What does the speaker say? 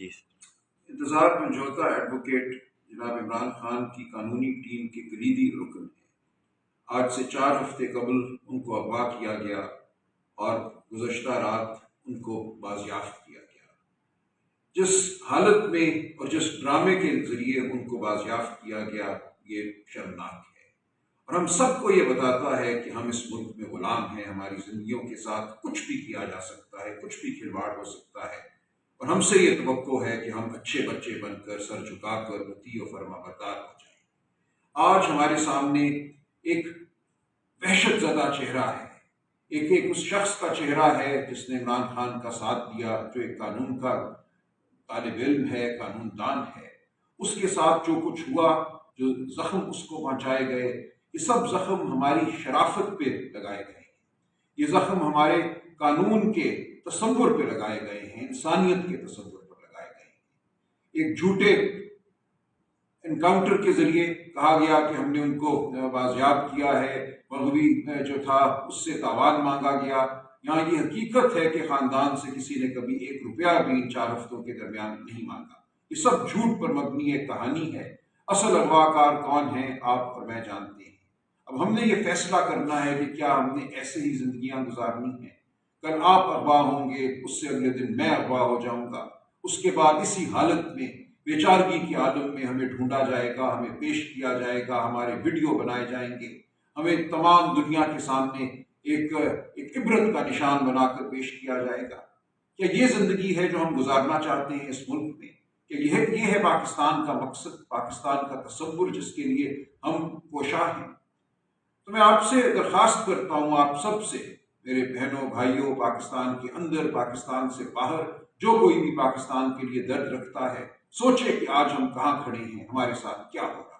جی انتظار منجوتا ایڈوکیٹ جناب عمران خان کی قانونی ٹیم کے کلیدی رکن ہیں۔ آج سے 4 ہفتے قبل ان کو اغوا کیا گیا اور گزشتہ رات ان کو بازیافت کیا گیا۔ جس حالت میں اور جس ڈرامے کے ذریعے ان کو بازیافت کیا گیا یہ شرمناک ہے، اور ہم سب کو یہ بتاتا ہے کہ ہم اس ملک میں غلام ہیں، ہماری زندگیوں کے ساتھ کچھ بھی کیا جا سکتا ہے، کچھ بھی کھلواڑ ہو سکتا ہے، اور ہم سے یہ توقع ہے کہ ہم اچھے بچے بن کر سر جھکا کر مطیع و فرما بردار ہو جائیں۔ آج ہمارے سامنے ایک وحشت زدہ چہرہ ہے، ایک اس شخص کا چہرہ ہے جس نے عمران خان کا ساتھ دیا، جو ایک قانون کا طالب علم ہے، قانون دان ہے۔ اس کے ساتھ جو کچھ ہوا، جو زخم اس کو پہنچائے گئے، یہ سب زخم ہماری شرافت پہ لگائے گئے ہیں، یہ زخم ہمارے قانون کے تصور پہ لگائے گئے ہیں، انسانیت کے تصور پر لگائے گئے ہیں۔ ایک جھوٹے انکاؤنٹر کے ذریعے کہا گیا کہ ہم نے ان کو بازیاب کیا ہے، مغوی جو تھا اس سے تاوان مانگا گیا۔ یہاں یہ حقیقت ہے کہ خاندان سے کسی نے کبھی 1 روپیہ بھی ان 4 ہفتوں کے درمیان نہیں مانگا۔ یہ سب جھوٹ پر مبنی ایک کہانی ہے۔ اصل اغوا کار کون ہیں آپ اور میں جانتے ہیں۔ اب ہم نے یہ فیصلہ کرنا ہے کہ کیا ہم نے ایسے ہی زندگیاں گزارنی ہیں۔ کل آپ اغوا ہوں گے، اس سے اگلے دن میں اغوا ہو جاؤں گا، اس کے بعد اسی حالت میں بیچارگی کے عالم میں ہمیں ڈھونڈا جائے گا، ہمیں پیش کیا جائے گا، ہمارے ویڈیو بنائے جائیں گے، ہمیں تمام دنیا کے سامنے ایک عبرت کا نشان بنا کر پیش کیا جائے گا۔ کیا یہ زندگی ہے جو ہم گزارنا چاہتے ہیں اس ملک میں؟ کہ یہ ہے پاکستان کا مقصد، پاکستان کا تصور جس کے لیے ہم کوشاں ہیں؟ تو میں آپ سے درخواست کرتا ہوں، آپ سب سے، میرے بہنوں بھائیوں، پاکستان کے اندر، پاکستان سے باہر، جو کوئی بھی پاکستان کے لیے درد رکھتا ہے، سوچے کہ آج ہم کہاں کھڑے ہیں، ہمارے ساتھ کیا ہو رہا ہے۔